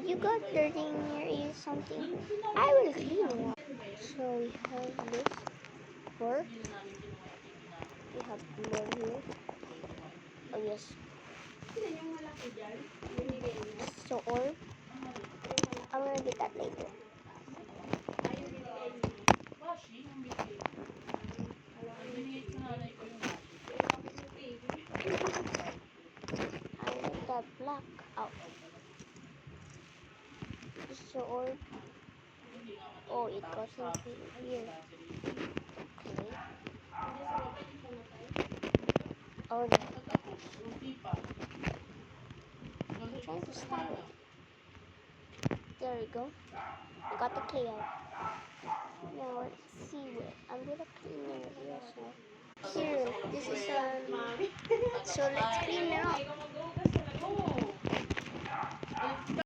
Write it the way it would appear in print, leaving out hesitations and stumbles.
You got dirty in your ear something. I will clean it. So we have this pork. We have more here. Oh yes. So or I'm gonna get that later. I need that black out. So or oh, it goes into here. Okay. Oh no. I'm trying to stand it. There we go. I got the clay out. Now let's see what I'm gonna clean your ears now. Here, this is so let's clean it up.